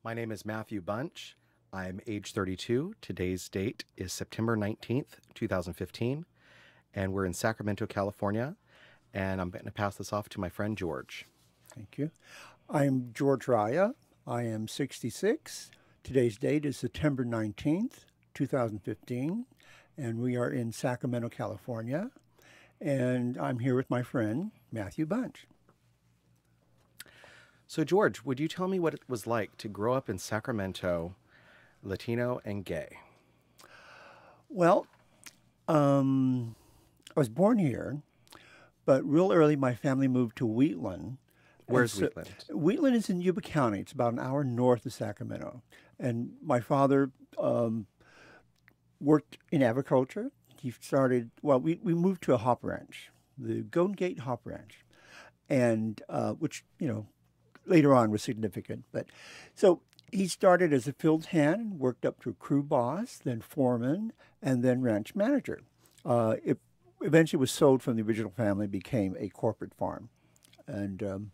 My name is Matthew Bunch. I'm age 32. Today's date is September 19th, 2015, and we're in Sacramento, California, and I'm going to pass this off to my friend George. Thank you. I'm George Raya. I am 66. Today's date is September 19th, 2015, and we are in Sacramento, California, and I'm here with my friend Matthew Bunch. So, George, would you tell me what it was like to grow up in Sacramento, Latino and gay? Well, I was born here, but real early my family moved to Wheatland. Where's Wheatland? Wheatland is in Yuba County. It's about an hour north of Sacramento. And my father worked in agriculture. He started, we moved to a hop ranch, the Golden Gate Hop Ranch, and which, later on was significant. But so he started as a field hand, worked up to crew boss, then foreman, and then ranch manager. It eventually was sold from the original family, became a corporate farm. And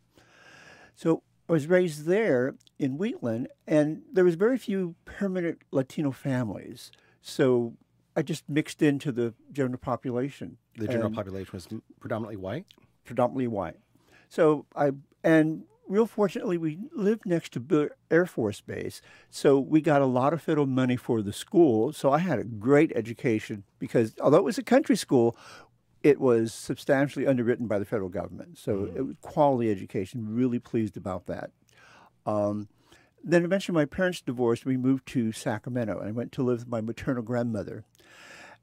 so I was raised there in Wheatland, and there was very few permanent Latino families. So I just mixed into the general population. The general population was predominantly white? Predominantly white. So real fortunately, we lived next to Air Force Base, so we got a lot of federal money for the school. So I had a great education because although it was a country school, it was substantially underwritten by the federal government. So it was quality education, really pleased about that. Then eventually my parents divorced. We moved to Sacramento and I went to live with my maternal grandmother.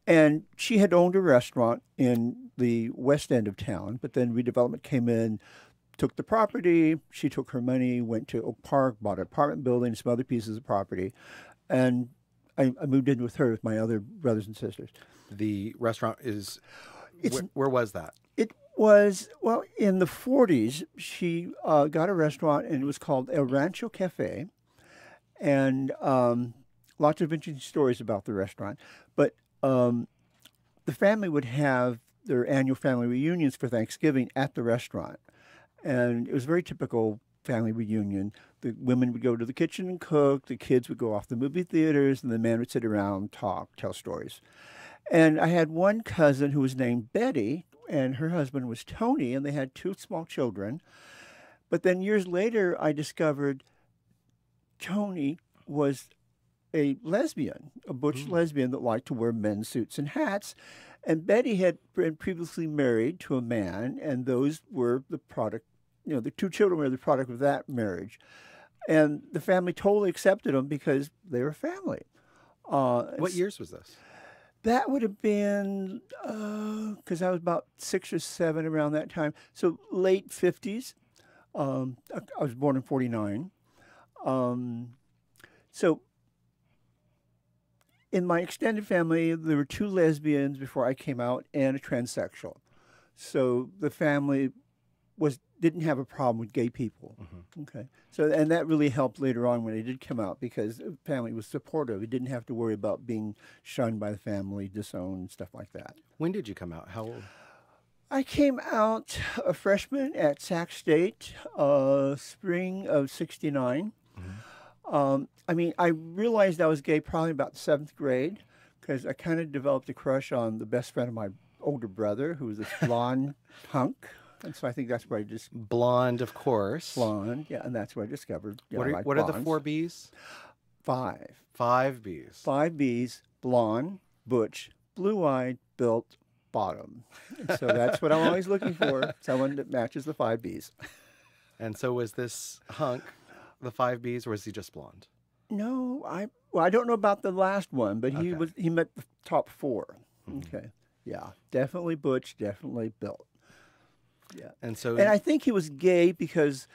And she had owned a restaurant in the west end of town, but then redevelopment came in, took the property. She took her money, went to Oak Park, bought an apartment building, some other pieces of property. And I moved in with her, with my other brothers and sisters. The restaurant is, where was that? It was, in the 40s, she got a restaurant, and it was called El Rancho Cafe. And lots of interesting stories about the restaurant. But the family would have their annual family reunions for Thanksgiving at the restaurant. And it was a very typical family reunion. The women would go to the kitchen and cook, the kids would go off to the movie theaters, and the men would sit around, talk, tell stories. And I had one cousin who was named Betty, and her husband was Tony, and they had two small children. But then years later, I discovered Tony was a lesbian, a butch lesbian that liked to wear men's suits and hats. And Betty had been previously married to a man, and those were the product, the two children were the product of that marriage. And the family totally accepted them because they were family. What years was this? That would have been, because I was about 6 or 7 around that time. So late 50s. I was born in 49. So in my extended family, there were 2 lesbians before I came out and a transsexual. So the family didn't have a problem with gay people. Okay. So, and that really helped later on when they did come out because the family was supportive. It didn't have to worry about being shunned by the family, disowned, stuff like that. When did you come out? How old? I came out a freshman at Sac State, spring of '69. I realized I was gay probably about 7th grade because I kind of developed a crush on the best friend of my older brother, who was this blonde punk. And so I think that's where I just... Blonde, of course. Blonde, yeah, and that's where I discovered... What are the 4 Bs? 5. 5 Bs. 5 Bs, blonde, butch, blue-eyed, built, bottom. And so that's what I'm always looking for, someone that matches the 5 Bs. And so was this hunk the 5 Bs, or was he just blonde? No, I don't know about the last one, but he met the top 4. Okay, yeah, definitely butch, definitely built. Yeah, and I think he was gay because,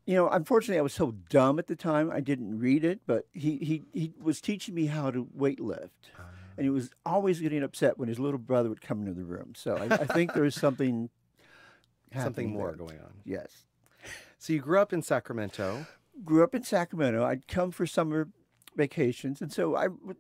unfortunately, I was so dumb at the time. I didn't read it, but he was teaching me how to weight lift, and he was always getting upset when his little brother would come into the room. So I think there was something more going on. Yes. So you grew up in Sacramento. Grew up in Sacramento. I'd come for summer vacations, and so I would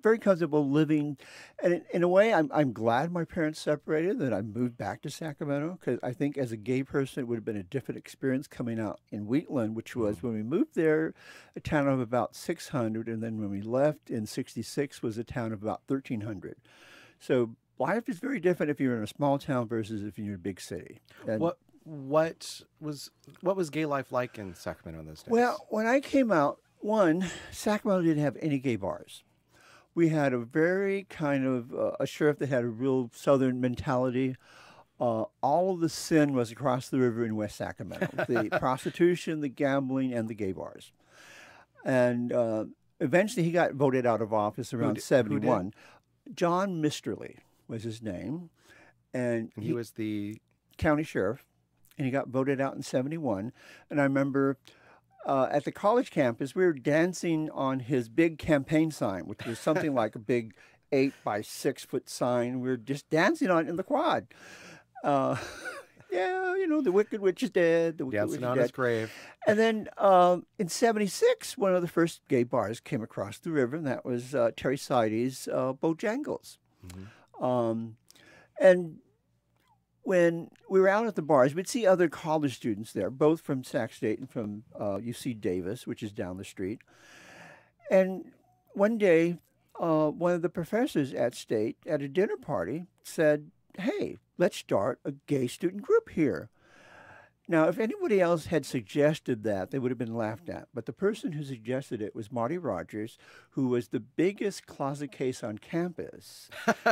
very comfortable living. And in a way, I'm glad my parents separated, that I moved back to Sacramento, because I think as a gay person, it would have been a different experience coming out in Wheatland, which was when we moved there, a town of about 600. And then when we left in 66 was a town of about 1,300. So life is very different if you're in a small town versus if you're in a big city. And What was gay life like in Sacramento in those days? well, when I came out, one, Sacramento didn't have any gay bars. We had a very kind of a sheriff that had a real Southern mentality. All of the sin was across the river in West Sacramento: the prostitution, the gambling, and the gay bars. And eventually, he got voted out of office around 71. John Misterly was his name, and he was the county sheriff, and he got voted out in 71. And I remember at the college campus, we were dancing on his big campaign sign, which was something like a big 8 by 6 foot sign. We were just dancing on it in the quad. Yeah, you know, the Wicked Witch is dead. The Wicked dancing Witch is on dead. his grave. And then in 76, one of the first gay bars came across the river, and that was Terry Sidey's Bojangles. And when we were out at the bars, we'd see other college students there, both from Sac State and from UC Davis, which is down the street. And one day, one of the professors at State, at a dinner party, said, "Hey, let's start a gay student group here." Now, if anybody else had suggested that, they would have been laughed at. But the person who suggested it was Marty Rogers, who was the biggest closet case on campus.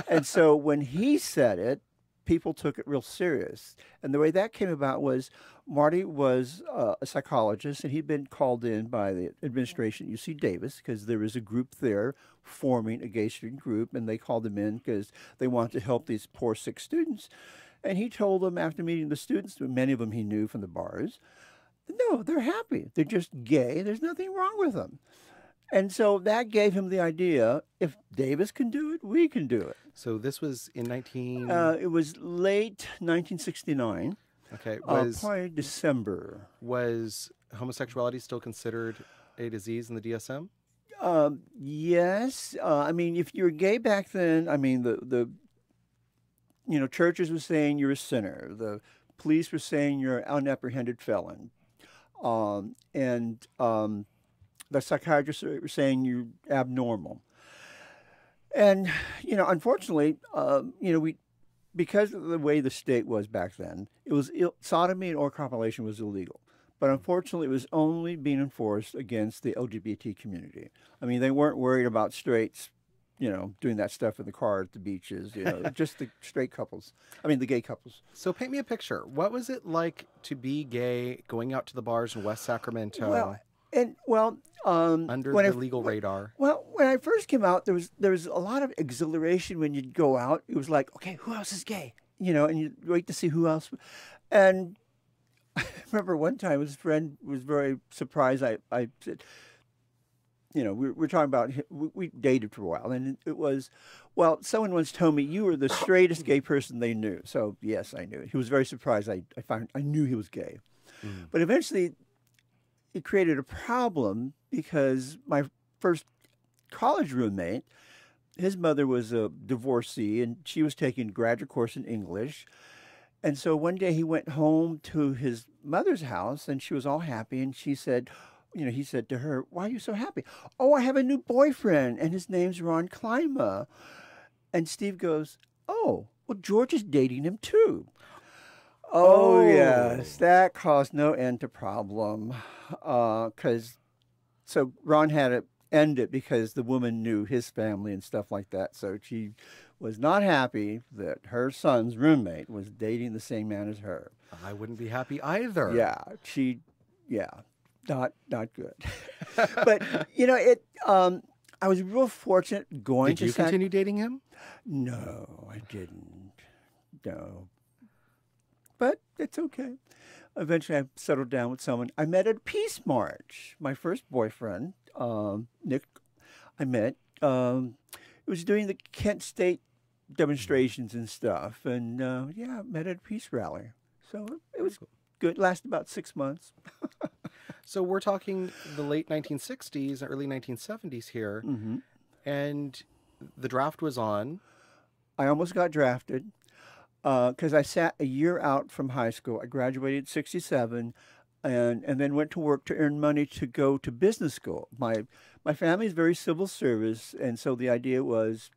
And so when he said it, people took it real serious. And the way that came about was Marty was a psychologist, and he'd been called in by the administration at UC Davis because there was a group there forming a gay student group, and they called him in because they wanted to help these poor, sick students. And he told them, after meeting the students, many of them he knew from the bars, no, they're happy. They're just gay. There's nothing wrong with them. And so that gave him the idea, if Davis can do it, we can do it. So this was in It was late 1969. Okay. Probably December. Was homosexuality still considered a disease in the DSM? Yes. I mean, if you were gay back then, I mean, the churches were saying you're a sinner. The police were saying you're an unapprehended felon. The psychiatrists were saying you're abnormal. And, unfortunately, because of the way the state was back then, it was sodomy and or copulation was illegal. But unfortunately, it was only being enforced against the LGBT community. I mean, they weren't worried about straights, doing that stuff in the car at the beaches, just the straight couples. I mean, the gay couples. So paint me a picture. What was it like to be gay, going out to the bars in West Sacramento? Under the legal radar. Well, when I first came out, there was a lot of exhilaration when you'd go out. It was like, okay, who else is gay? And you'd wait to see who else. And I remember one time his friend was very surprised. I said, we're talking about, we dated for a while, and it was, well, someone once told me you were the straightest gay person they knew. So yes, I knew it. He was very surprised. I knew he was gay. But eventually, it created a problem because my first college roommate, his mother was a divorcee, and she was taking a graduate course in English. And so one day he went home to his mother's house, and she was all happy, and she said, he said to her, "Why are you so happy?" "Oh, I have a new boyfriend, and his name's Ron Klima." And Steve goes, "Oh, well, George is dating him too." Oh, yes, that caused no end to problem. So Ron had to end it because the woman knew his family and stuff like that. So she was not happy that her son's roommate was dating the same man as her. I wouldn't be happy either. Not good. But, I was real fortunate going to... Did you continue dating him? No, I didn't. No. But it's okay. Eventually, I settled down with someone I met at a Peace March. My first boyfriend, Nick, I met. It was during the Kent State demonstrations and stuff. And, met at a peace rally. So it was good. Lasted about 6 months. So we're talking the late 1960s and early 1970s here. And the draft was on. I almost got drafted because I sat a year out from high school. I graduated in 67 and then went to work to earn money to go to business school. My family is very civil service, and so the idea was,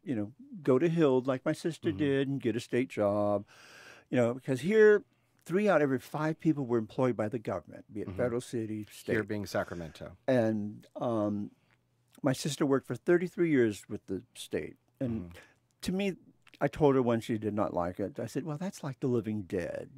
go to Hild like my sister did and get a state job, because here 3 out of every 5 people were employed by the government, be it federal, city, state. Here being Sacramento. And my sister worked for 33 years with the state. And to me, I told her when she did not like it, I said, well, that's like the living dead,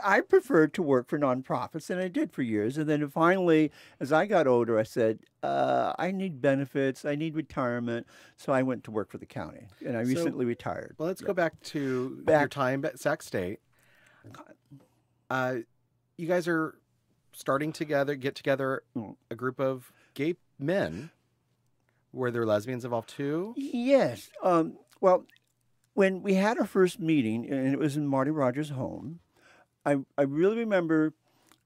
I preferred to work for nonprofits, and I did for years. And then finally, as I got older, I said, I need benefits, I need retirement. So I went to work for the county, and I recently retired. Well, let's go back to your time at Sac State. You guys are starting together, get together a group of gay men. Were there lesbians involved too? Yes. Well, when we had our first meeting, and it was in Marty Rogers' home, I really remember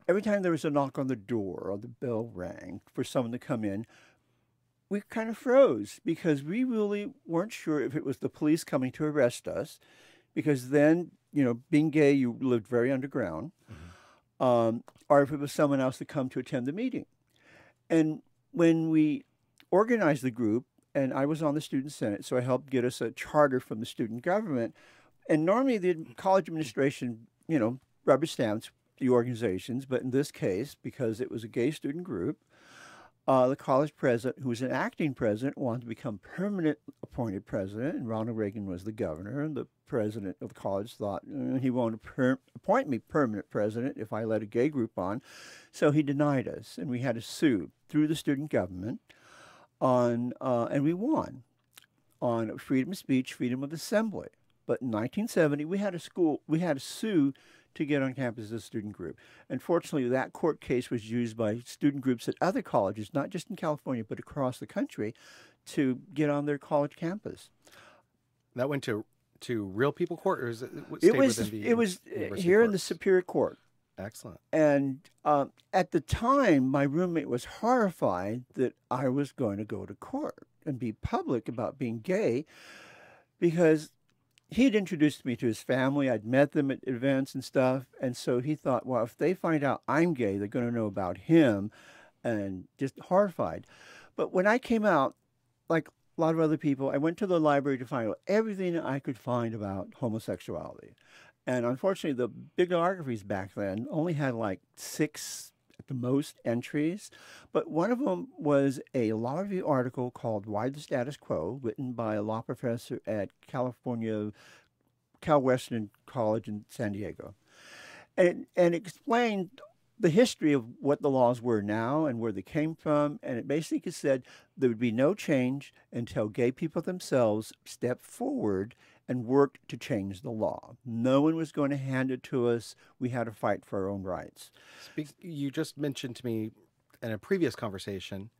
every time there was a knock on the door or the bell rang for someone to come in, we kind of froze because we really weren't sure if it was the police coming to arrest us, because then, being gay, you lived very underground, or if it was someone else to come to attend the meeting. And when we organized the group, and I was on the student senate, so I helped get us a charter from the student government. And normally the college administration, rubber stamps the organizations, but in this case, because it was a gay student group, the college president, who was an acting president, wanted to become permanent appointed president, and Ronald Reagan was the governor, and the president of the college thought he wanted to appoint me permanent president if I let a gay group on, so he denied us, and we had to sue through the student government and we won on freedom of speech, freedom of assembly. But in 1970, we had to sue to get on campus as a student group. Unfortunately, that court case was used by student groups at other colleges, not just in California, but across the country, to get on their college campus. That went to real people court, or is it? It was here in the Superior Court. Excellent. And at the time, my roommate was horrified that I was going to go to court and be public about being gay, because he'd introduced me to his family. I'd met them at events and stuff. And so he thought, well, if they find out I'm gay, they're going to know about him, and just horrified. But when I came out, like a lot of other people, I went to the library to find out everything I could find about homosexuality. And unfortunately, the bibliographies back then only had like 6 at the most entries. But one of them was a law review article called Why the Status Quo, written by a law professor at Cal Western College in San Diego. And it explained the history of what the laws were now and where they came from. And it basically said there would be no change until gay people themselves stepped forward and worked to change the law. No one was going to hand it to us. We had to fight for our own rights. You just mentioned to me in a previous conversation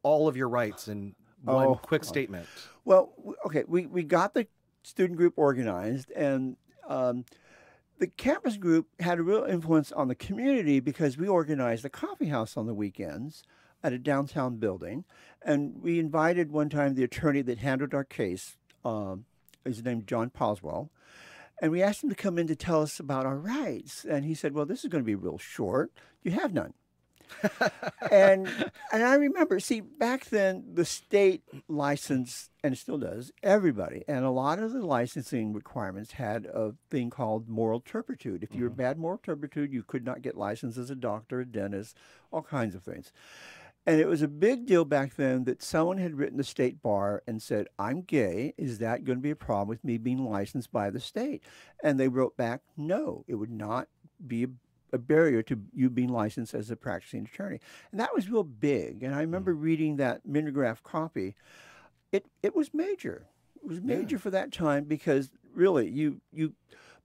all of your rights in one quick statement. Well, okay, we got the student group organized, and the campus group had a real influence on the community because we organized a coffee house on the weekends at a downtown building, and we invited one time the attorney that handled our case, his name John Poswell, and we asked him to come in to tell us about our rights. And he said, well, this is going to be real short. You have none. and I remember, see, back then the state licensed, and it still does, everybody. And a lot of the licensing requirements had a thing called moral turpitude. If you were bad moral turpitude, you could not get licensed as a doctor, a dentist, all kinds of things. And it was a big deal back then that someone had written the state bar and said, I'm gay. Is that going to be a problem with me being licensed by the state? And they wrote back, no, it would not be a barrier to you being licensed as a practicing attorney. And that was real big. And I remember reading that mimeograph copy. It was major. It was major for that time, because really you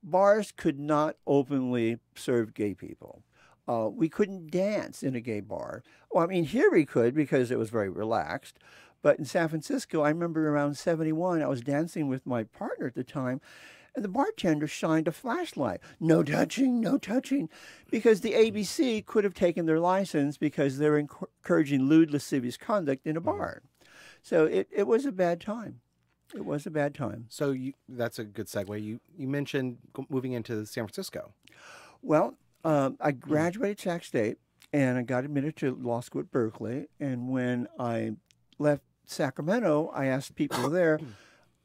bars could not openly serve gay people. We couldn't dance in a gay bar. Well, I mean, here we could because it was very relaxed. But in San Francisco, I remember around 71, I was dancing with my partner at the time, and the bartender shined a flashlight. No touching, no touching. Because the ABC could have taken their license because they were encouraging lewd, lascivious conduct in a bar. So it was a bad time. It was a bad time. So that's a good segue. You mentioned moving into San Francisco. Well, I graduated Sac State, and I got admitted to law school at Berkeley. And when I left Sacramento, I asked people there,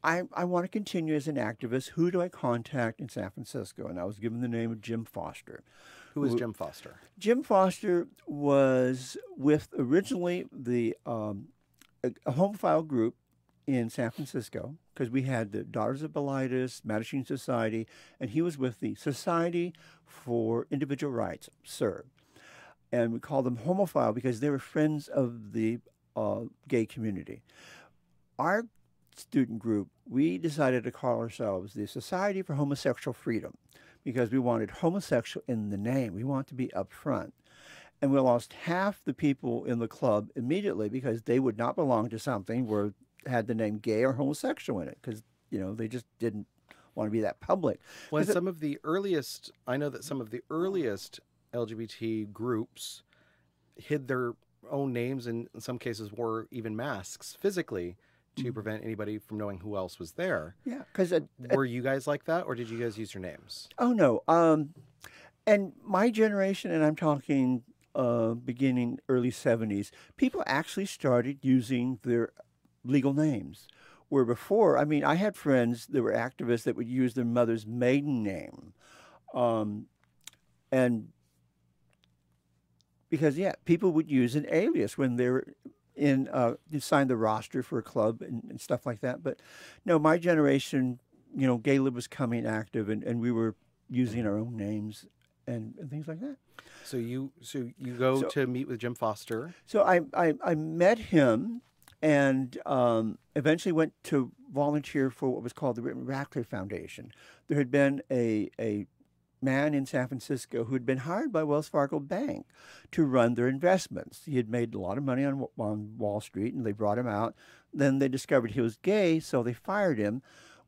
I want to continue as an activist. Who do I contact in San Francisco? And I was given the name of Jim Foster. Who is Jim Foster? Jim Foster was with originally a homophile group in San Francisco, because we had the Daughters of Bilitis, Mattachine Society, and he was with the Society for Individual Rights, SIR. And we called them homophile because they were friends of the gay community. Our student group, we decided to call ourselves the Society for Homosexual Freedom because we wanted homosexual in the name. We wanted to be upfront. And we lost half the people in the club immediately because they would not belong to something where had the name gay or homosexual in it, because they just didn't want to be that public. Well, some of the earliest, I know that some of the earliest LGBT groups hid their own names and in some cases wore even masks physically to prevent anybody from knowing who else was there. Yeah, because were you guys like that, or did you guys use your names? Oh no, and my generation, and I'm talking beginning early 70s, people actually started using their legal names. Where before, I mean, I had friends that were activists that would use their mother's maiden name. And because, people would use an alias when they were you signed the roster for a club and stuff like that. But no, my generation, Gay Lib was coming active, and we were using our own names and things like that. So you go to meet with Jim Foster. So I met him, and eventually went to volunteer for what was called the Ratcliffe Foundation. There had been a man in San Francisco who had been hired by Wells Fargo Bank to run their investments. He had made a lot of money on Wall Street, and they brought him out. Then they discovered he was gay, so they fired him.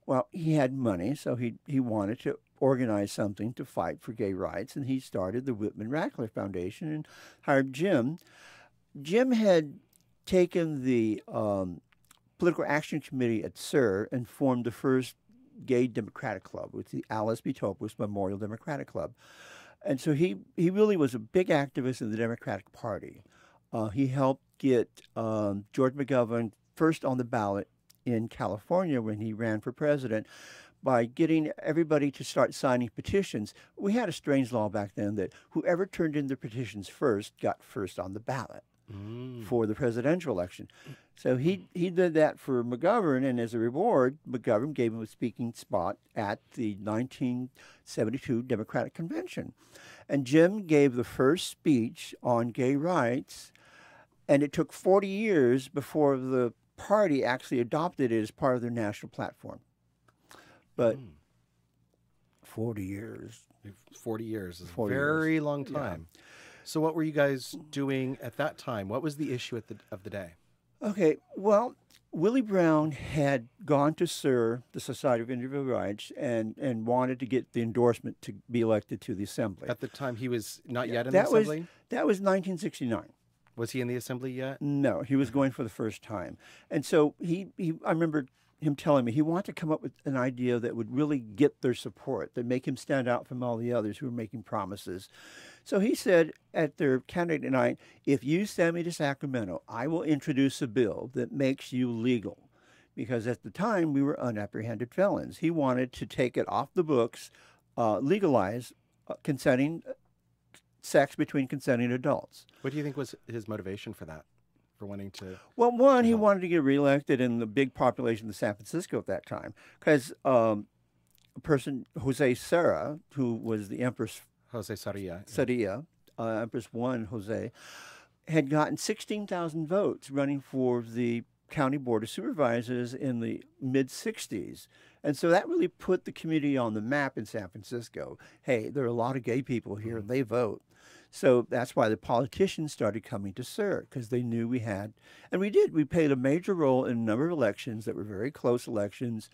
Well, he had money, so he wanted to organize something to fight for gay rights, and he started the Whitman Ratcliffe Foundation and hired Jim. Jim had taken the Political Action Committee at SIR and formed the first gay Democratic Club, with the Alice B. Topos Memorial Democratic Club. And so he really was a big activist in the Democratic Party. He helped get George McGovern first on the ballot in California when he ran for president by getting everybody to start signing petitions. We had a strange law back then that whoever turned in their petitions first got first on the ballot for the presidential election. So he did that for McGovern, and as a reward, McGovern gave him a speaking spot at the 1972 Democratic Convention. And Jim gave the first speech on gay rights, and it took 40 years before the party actually adopted it as part of their national platform. But 40 years. 40 years is a 40 very years. long time. Yeah. So what were you guys doing at that time? What was the issue of the day? Okay, well, Willie Brown had gone to SIR, the Society of Individual Rights, and wanted to get the endorsement to be elected to the Assembly. At the time, he was not yet in the Assembly? That was 1969. Was he in the Assembly yet? No, he was going for the first time. And so I remember him telling me he wanted to come up with an idea that would really get their support, that make him stand out from all the others who were making promises. So he said at their candidate night, if you send me to Sacramento, I will introduce a bill that makes you legal. Because at the time, we were unapprehended felons. He wanted to take it off the books, legalize consenting sex between consenting adults. What do you think was his motivation for that? For wanting to... Well, one, he wanted to get reelected in the big population of San Francisco at that time. Because a person, Jose Serra, who was the Empress... Jose Sarria. Sarria, Empress 1, Jose, had gotten 16,000 votes running for the County Board of Supervisors in the mid-'60s. And so that really put the community on the map in San Francisco. Hey, there are a lot of gay people here, and they vote. So that's why the politicians started coming to SIR, because they knew we had, and we did. We played a major role in a number of elections that were very close elections,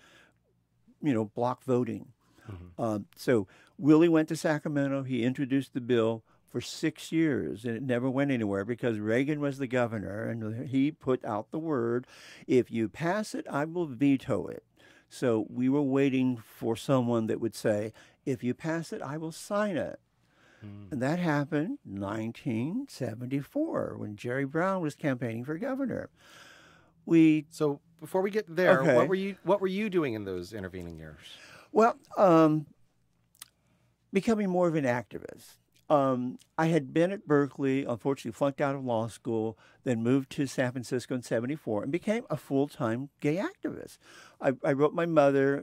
block voting. So Willie went to Sacramento. He introduced the bill. for 6 years, and it never went anywhere because Reagan was the governor, and he put out the word, if you pass it, I will veto it. So we were waiting for someone that would say, if you pass it, I will sign it. And that happened in 1974 when Jerry Brown was campaigning for governor. So before we get there, Okay. what were you doing in those intervening years? Well, becoming more of an activist. I had been at Berkeley, unfortunately flunked out of law school, then moved to San Francisco in '74 and became a full-time gay activist. I wrote my mother,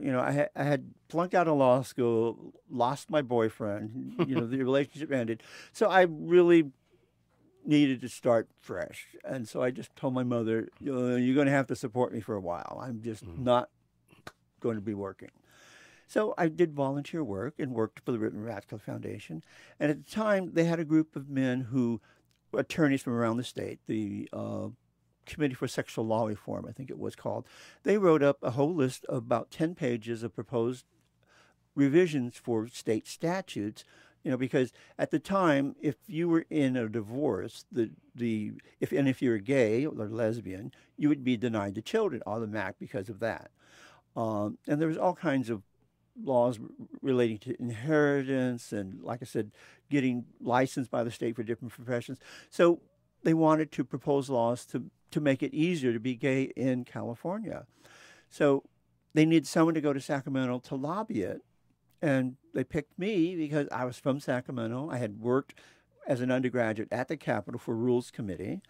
I had flunked out of law school, lost my boyfriend, the relationship ended. So I really needed to start fresh. And so I just told my mother, you're going to have to support me for a while. I'm just not going to be working. So I did volunteer work and worked for the Whitman Radcliffe Foundation. And at the time, they had a group of men attorneys from around the state, the Committee for Sexual Law Reform, I think it was called. They wrote up a whole list of about 10 pages of proposed revisions for state statutes, because at the time, if you were in a divorce, if you were gay or lesbian, you would be denied the children automatic because of that. And there was all kinds of laws relating to inheritance and, like I said, getting licensed by the state for different professions. So they wanted to propose laws to make it easier to be gay in California. So they needed someone to go to Sacramento to lobby it. And they picked me because I was from Sacramento. I had worked as an undergraduate at the Capitol for Rules Committee.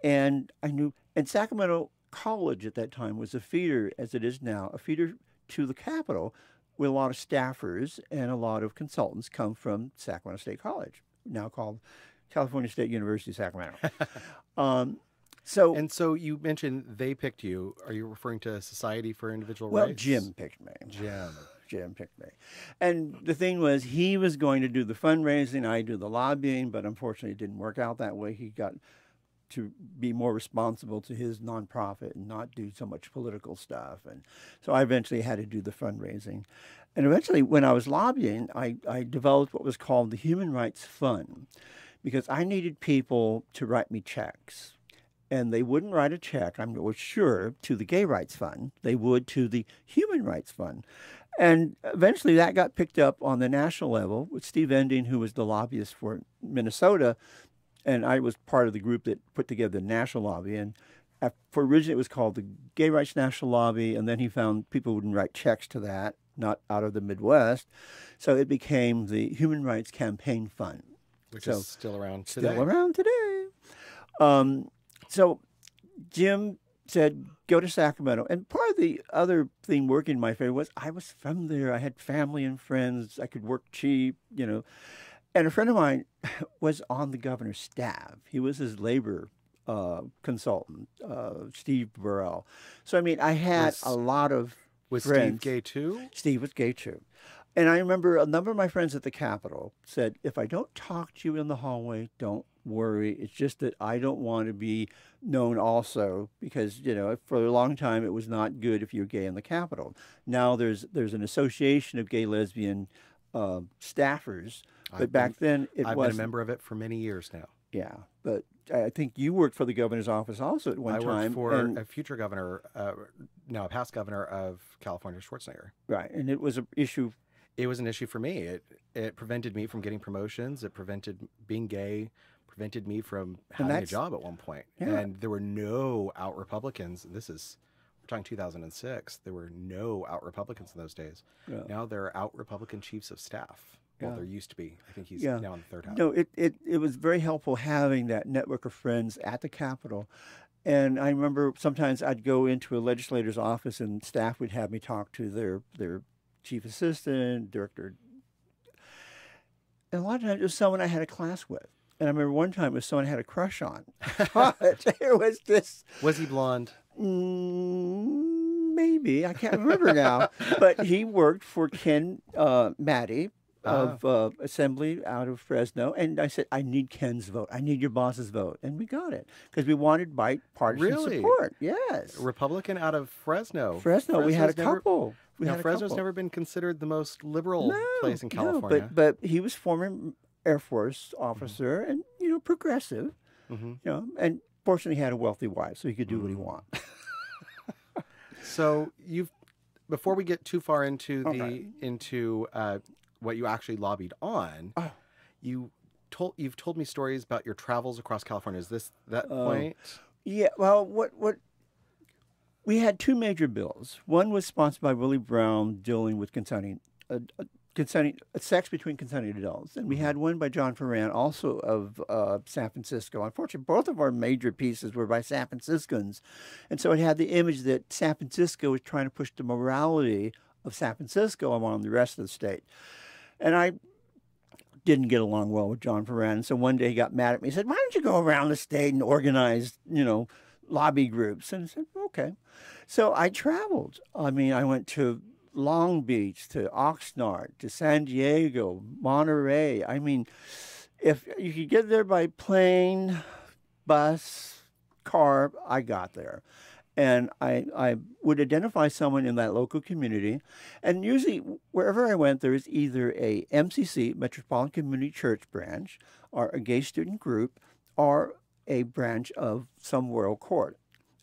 And I knew, and Sacramento College at that time was a feeder, as it is now, a feeder to the Capitol, where a lot of staffers and a lot of consultants come from Sacramento State College, now called California State University, Sacramento. So you mentioned they picked you. Are you referring to Society for Individual Rights? Well, Jim picked me. Jim picked me. And the thing was, he was going to do the fundraising, I do the lobbying, but unfortunately it didn't work out that way. He got to be more responsible to his nonprofit and not do so much political stuff. And so I eventually had to do the fundraising. And eventually, when I was lobbying, I developed what was called the Human Rights Fund, because I needed people to write me checks. And they wouldn't write a check, I'm sure, to the Gay Rights Fund. They would to the Human Rights Fund. And eventually that got picked up on the national level with Steve Ending, who was the lobbyist for Minnesota. And I was part of the group that put together the national lobby. And for originally it was called the Gay Rights National Lobby. And then he found people wouldn't write checks to that, not out of the Midwest. So it became the Human Rights Campaign Fund. Which is still around today. Still around today. So Jim said, go to Sacramento. And part of the other thing working in my favor was I was from there. I had family and friends. I could work cheap, And a friend of mine was on the governor's staff. He was his labor consultant, Steve Burrell. So, I had a lot of Was friends. Steve gay too? Steve was gay too. And I remember a number of my friends at the Capitol said, if I don't talk to you in the hallway, don't worry. It's just that I don't want to be known also because, for a long time it was not good if you're gay in the Capitol. Now there's an association of gay lesbian staffers, but back then it was. I've been a member of it for many years now. Yeah, but I think you worked for the governor's office also at one time. I worked for a future governor, now a past governor of California, Schwarzenegger. Right, and it was an issue. It was an issue for me. It prevented me from getting promotions. It prevented being gay, prevented me from having a job at one point. Yeah. And there were no out Republicans. We're talking 2006. There were no out Republicans in those days. Yeah. Now there are out Republican chiefs of staff. Well, there used to be. I think he's now in the third house. No, it was very helpful having that network of friends at the Capitol. And I remember sometimes I'd go into a legislator's office and staff would have me talk to their chief assistant, director. And a lot of times it was someone I had a class with. And I remember one time it was someone I had a crush on. It was this. Was he blonde? Maybe. I can't remember now. But he worked for Ken Maddie of Assembly out of Fresno. And I said, I need Ken's vote. I need your boss's vote. And we got it because we wanted bipartisan support. Yes. A Republican out of Fresno. We had a couple. Fresno's never been considered the most liberal place in California. No, but he was former Air Force officer and, progressive, Mm-hmm. and fortunately he had a wealthy wife, so he could do what he Mm. wanted. So before we get too far into Okay. what you actually lobbied on, Oh, you've told me stories about your travels across California. Is this that oh. point? Yeah, well, what we had two major bills. One was sponsored by Willie Brown dealing with consenting sex between consenting adults, and we Mm-hmm. had one by John Ferran, also of San Francisco. Unfortunately, both of our major pieces were by San Franciscans, and so it had the image that San Francisco was trying to push the morality of San Francisco among the rest of the state. And I didn't get along well with John Ferran, and so one day he got mad at me. He said, "Why don't you go around the state and organize, lobby groups?" And I said, "Okay." So I traveled. I mean, I went to Long Beach, to Oxnard, to San Diego, Monterey. I mean, if you could get there by plane, bus, car, I got there. And I would identify someone in that local community. And usually, wherever I went, there was either a MCC, Metropolitan Community Church branch, or a gay student group, or a branch of some royal court.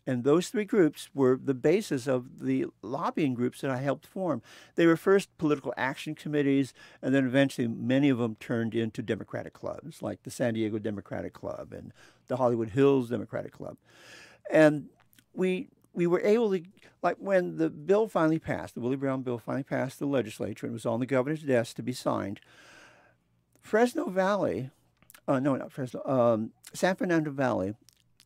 And those three groups were the basis of the lobbying groups that I helped form. They were first political action committees, and then eventually many of them turned into Democratic clubs, like the San Diego Democratic Club and the Hollywood Hills Democratic Club. And we were able to, like when the bill finally passed, the Willie Brown bill finally passed the legislature and was on the governor's desk to be signed, Fresno Valley, no, not Fresno, San Fernando Valley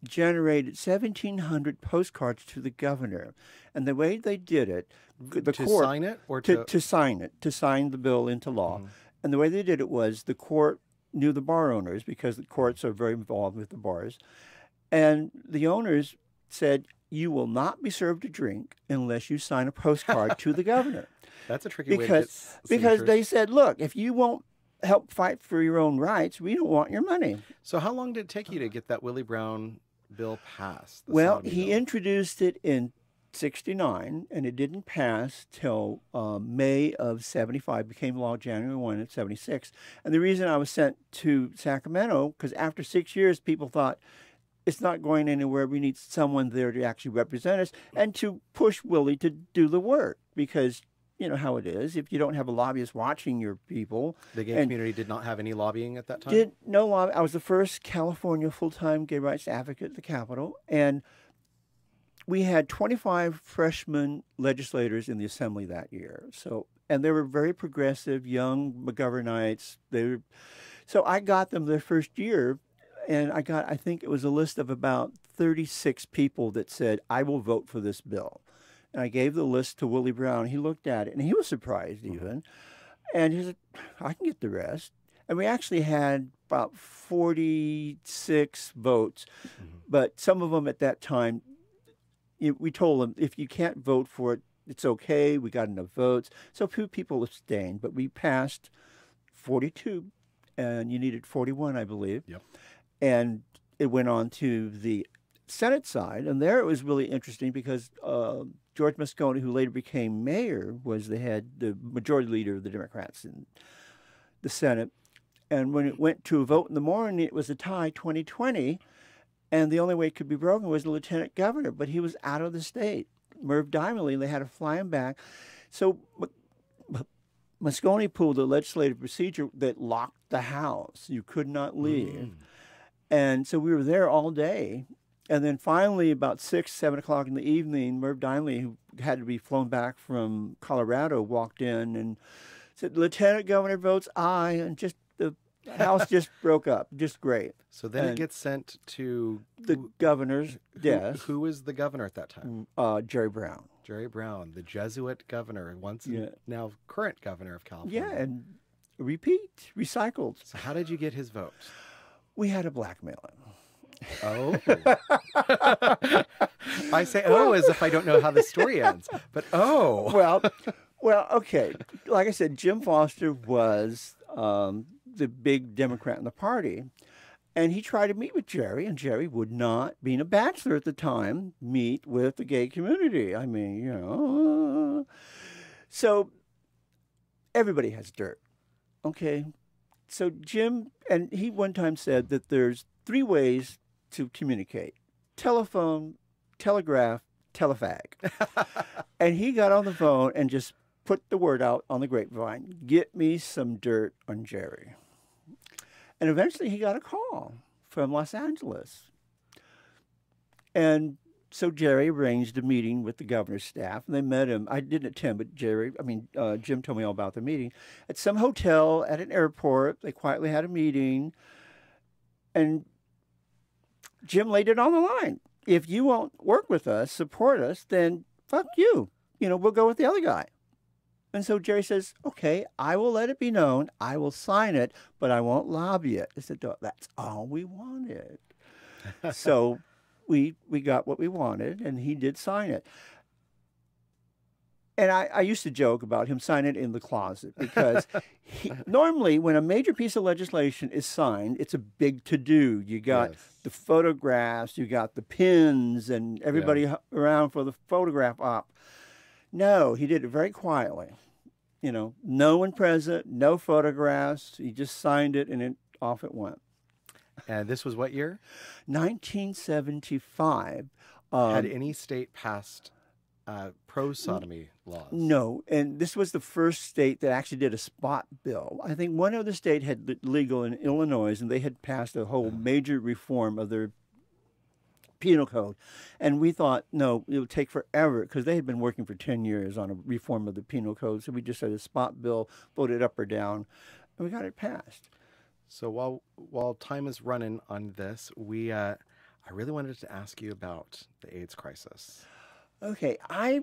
generated 1,700 postcards to the governor. And the way they did it, the To court, sign it or to sign it, to sign the bill into law. Mhm. And the way they did it was the court knew the bar owners because the courts are very involved with the bars. And the owners said, "You will not be served a drink unless you sign a postcard to the governor." That's a tricky way to get Because signatures. they said, "Look, if you won't help fight for your own rights, we don't want your money." So how long did it take you to get that Willie Brown bill passed? The Well, sodomy he bill? introduced it in 69, and it didn't pass till May of 75, became law January 1 of 76. And the reason I was sent to Sacramento, because after 6 years, people thought, it's not going anywhere. We need someone there to actually represent us and to push Willie to do the work, because you know how it is. If you don't have a lobbyist watching your people, The gay and community did not have any lobbying at that time? did no lobby. I was the first California full-time gay rights advocate at the Capitol, and we had 25 freshman legislators in the assembly that year. So, and they were very progressive, young McGovernites. So I got them their first year, and I think it was a list of about 36 people that said, "I will vote for this bill." And I gave the list to Willie Brown. He looked at it, and he was surprised even. And he said, "I can get the rest." And we actually had about 46 votes, but some of them at that time, we told them, if you can't vote for it, it's okay. We got enough votes. So few people abstained, but we passed 42, and you needed 41, I believe. Yep. And it went on to the Senate side, and there it was really interesting because George Moscone, who later became mayor, was the majority leader of the Democrats in the Senate. And when it went to a vote in the morning, it was a tie, 2020, and the only way it could be broken was the lieutenant governor, but he was out of the state. Merv Dimerly, they had to fly him back. So Moscone pulled a legislative procedure that locked the House. You could not leave. And so we were there all day. And then finally, about 6, 7 o'clock in the evening, Merv Dimerly, who had to be flown back from Colorado, walked in and said, "Lieutenant Governor votes aye," and just the House just broke up. Just great. So then it And gets sent to the governor's desk, who was the governor at that time? Jerry Brown. Jerry Brown, the Jesuit governor, once Yeah. now current governor of California. Yeah, and recycled. So how did you get his vote? We had to blackmail him. Oh. I say oh as if I don't know how the story ends. But oh. Well, okay. Like I said, Jim Foster was the big Democrat in the party. And he tried to meet with Jerry, and Jerry would not, being a bachelor at the time, meet with the gay community. I mean, you know. So everybody has dirt, okay? so Jim, and he one time said that there's 3 ways to communicate: telephone, telegraph, telefag. And he got on the phone and just put the word out on the grapevine, get me some dirt on Jerry. And eventually he got a call from Los Angeles. And so Jerry arranged a meeting with the governor's staff, and they met him. I didn't attend, but Jim told me all about the meeting. At some hotel at an airport, they quietly had a meeting, and Jim laid it on the line. If you won't work with us, support us, then fuck you. We'll go with the other guy. And so Jerry says, okay, I will let it be known. I will sign it, but I won't lobby it. I said, that's all we wanted. So we got what we wanted, and he did sign it. And I used to joke about him signing it in the closet because normally when a major piece of legislation is signed, it's a big to-do. You got the photographs, you got the pins, and everybody around for the photograph op. No, he did it very quietly. No one present, no photographs. He just signed it, and off it went. And this was what year? 1975. Had any state passed pro-sodomy laws? No, and this was the first state that actually did a spot bill. I think one other state had legal in Illinois, and they had passed a whole major reform of their penal code. And we thought, no, it would take forever because they had been working for 10 years on a reform of the penal code. So we just had a spot bill, voted up or down, and we got it passed. So while time is running on this, I really wanted to ask you about the AIDS crisis. Okay, I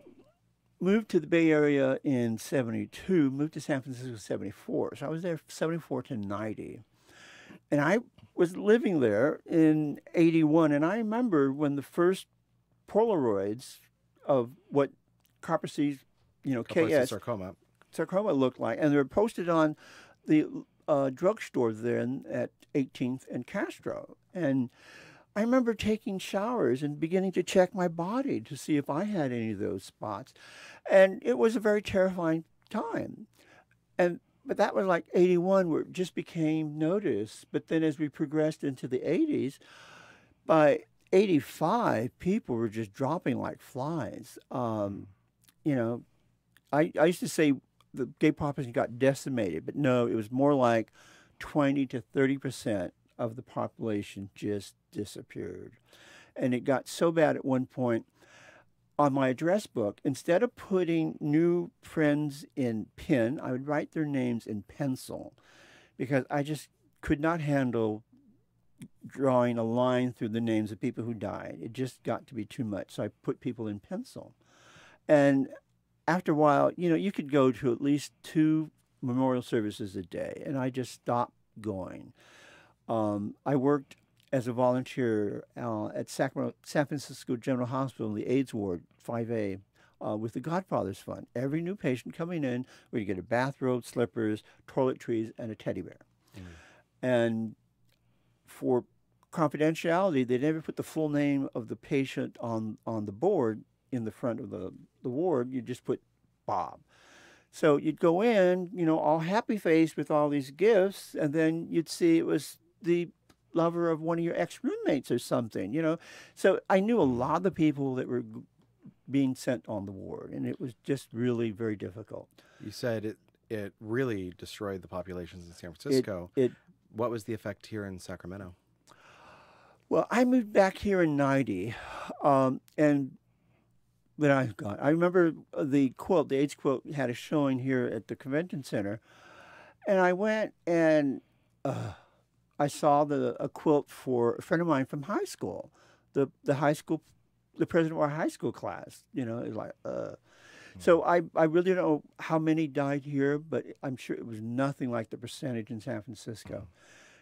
moved to the Bay Area in 72, moved to San Francisco in 74. So I was there 74 to 90. And I was living there in 81, and I remember when the first Polaroids of what Kaposi, KS sarcoma looked like, and they were posted on the drugstore there at 18th and Castro. And I remember taking showers and beginning to check my body to see if I had any of those spots. And it was a very terrifying time. But that was like 81, where it just became noticed. But then as we progressed into the 80s, by 85, people were just dropping like flies. I used to say the gay population got decimated, but no, it was more like 20 to 30% of the population just disappeared. And it got so bad at one point, on my address book, instead of putting new friends in pen, I would write their names in pencil because I just could not handle drawing a line through the names of people who died. It just got to be too much. So I put people in pencil. And after a while, you could go to at least 2 memorial services a day, and I just stopped going. I worked as a volunteer at Sacramento, San Francisco General Hospital in the AIDS ward, 5A, with the Godfather's Fund. Every new patient coming in, we get a bathrobe, slippers, toiletries, and a teddy bear. And for confidentiality, they never put the full name of the patient on the board in the front of the ward. You just put Bob. So you'd go in, all happy-faced with all these gifts, and then you'd see it was the lover of one of your ex-roommates or something, So I knew a lot of the people that were being sent on the ward, and it was just really very difficult. You said it really destroyed the populations in San Francisco. What was the effect here in Sacramento? Well, I moved back here in 90, and then I remember the AIDS quilt had a showing here at the convention center, and I went and I saw a quilt for a friend of mine from high school, the president of our high school class. It was like, So I really don't know how many died here, but I'm sure it was nothing like the percentage in San Francisco.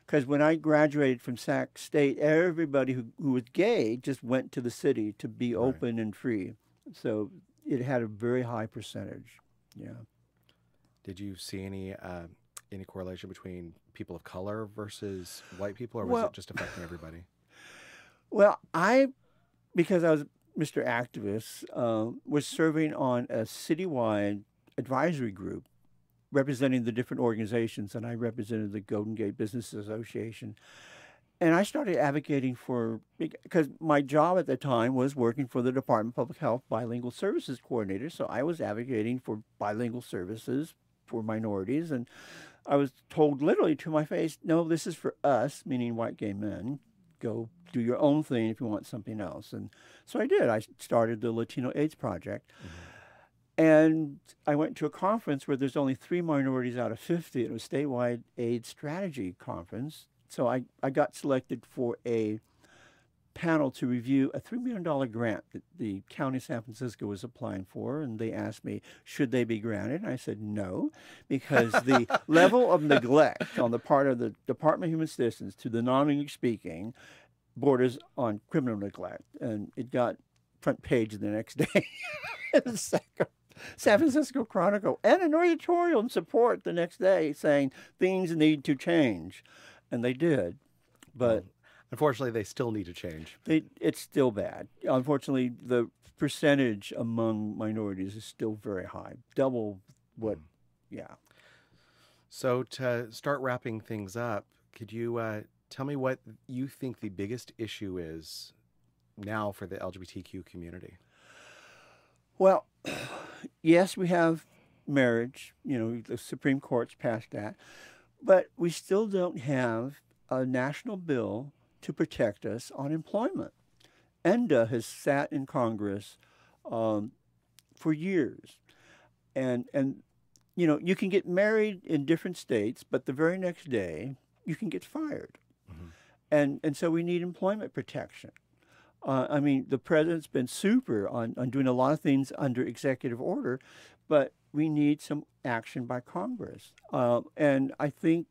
Because when I graduated from Sac State, everybody who was gay just went to the city to be open and free. So it had a very high percentage. Yeah. Did you see any correlation between people of color versus white people, or was it just affecting everybody? Well, because I was Mr. Activist, was serving on a citywide advisory group representing the different organizations, and I represented the Golden Gate Business Association. And I started advocating for, because my job at the time was working for the Department of Public Health Bilingual Services Coordinator, so I was advocating for bilingual services for minorities, and I was told literally to my face, no, this is for us, meaning white gay men. Go do your own thing if you want something else. And so I did. I started the Latino AIDS Project. And I went to a conference where there's only 3 minorities out of 50. It was a statewide AIDS strategy conference. So I got selected for a panel to review a $3 million grant that the county of San Francisco was applying for. And they asked me, should they be granted? And I said no, because the level of neglect on the part of the Department of Human Citizens to the non-English speaking borders on criminal neglect. And it got front page the next day in the San Francisco Chronicle, and an editorial in support the next day saying things need to change. And they did. But unfortunately, they still need to change. It's still bad. Unfortunately, the percentage among minorities is still very high, double what, yeah. So to start wrapping things up, could you tell me what you think the biggest issue is now for the LGBTQ community? Well, yes, we have marriage. The Supreme Court's passed that. But we still don't have a national bill to protect us on employment. ENDA has sat in Congress for years. And you can get married in different states, but the very next day you can get fired. And so we need employment protection. The president's been super on doing a lot of things under executive order, but we need some action by Congress. And I think,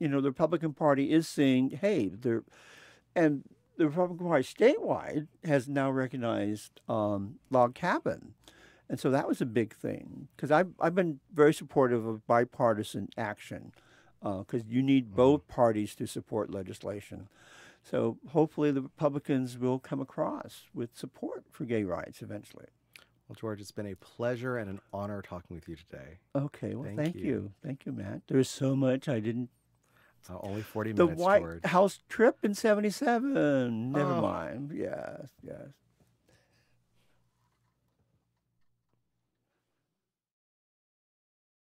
the Republican Party is saying, hey, and the Republican Party statewide has now recognized log cabin. And so that was a big thing, because I've been very supportive of bipartisan action, because you need both parties to support legislation. So hopefully the Republicans will come across with support for gay rights eventually. Well, George, it's been a pleasure and an honor talking with you today. Okay, well, thank you. Thank you, Matt. There's so much I didn't... only 40 the minutes, White George. House trip in 77. Never mind.